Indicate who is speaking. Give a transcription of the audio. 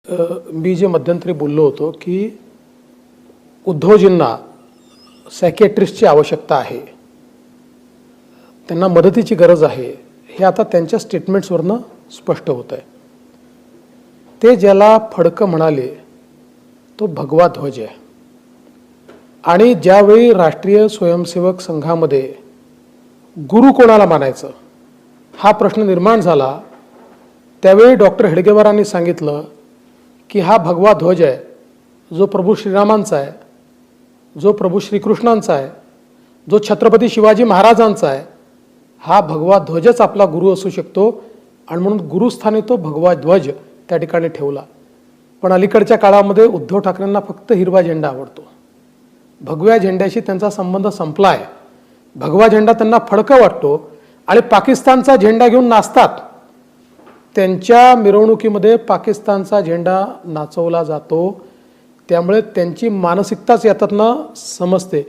Speaker 1: मी जे मध्यंतरी बोललो होतो की उद्धवजींना सायकियाट्रिस्टची आवश्यकता आहे, त्यांना मदतीची गरज आहे, हे आता त्यांच्या स्टेटमेंट्सवरनं स्पष्ट होत आहे. ते ज्याला फडकं म्हणाले तो भगवा ध्वज आहे. आणि ज्यावेळी राष्ट्रीय स्वयंसेवक संघामध्ये गुरु कोणाला मानायचं हा प्रश्न निर्माण झाला, त्यावेळी डॉक्टर हेडगेवारांनी सांगितलं की हा भगवा ध्वज आहे, जो प्रभू श्रीरामांचा आहे, जो प्रभू श्रीकृष्णांचा आहे, जो छत्रपती शिवाजी महाराजांचा आहे, हा भगवा ध्वजच आपला गुरु असू शकतो. आणि म्हणून गुरुस्थानी तो भगवा ध्वज त्या ठिकाणी ठेवला. पण अलीकडच्या काळामध्ये उद्धव ठाकरेंना फक्त हिरवा झेंडा आवडतो. भगव्या झेंड्याशी त्यांचा संबंध संपला आहे. भगवा झेंडा त्यांना फडकं वाटतो आणि पाकिस्तानचा झेंडा घेऊन नाचतात. त्यांच्या मिरवणुकीमध्ये पाकिस्तानचा झेंडा नाचवला जातो. त्यामुळे त्यांची मानसिकताच यातनं समजते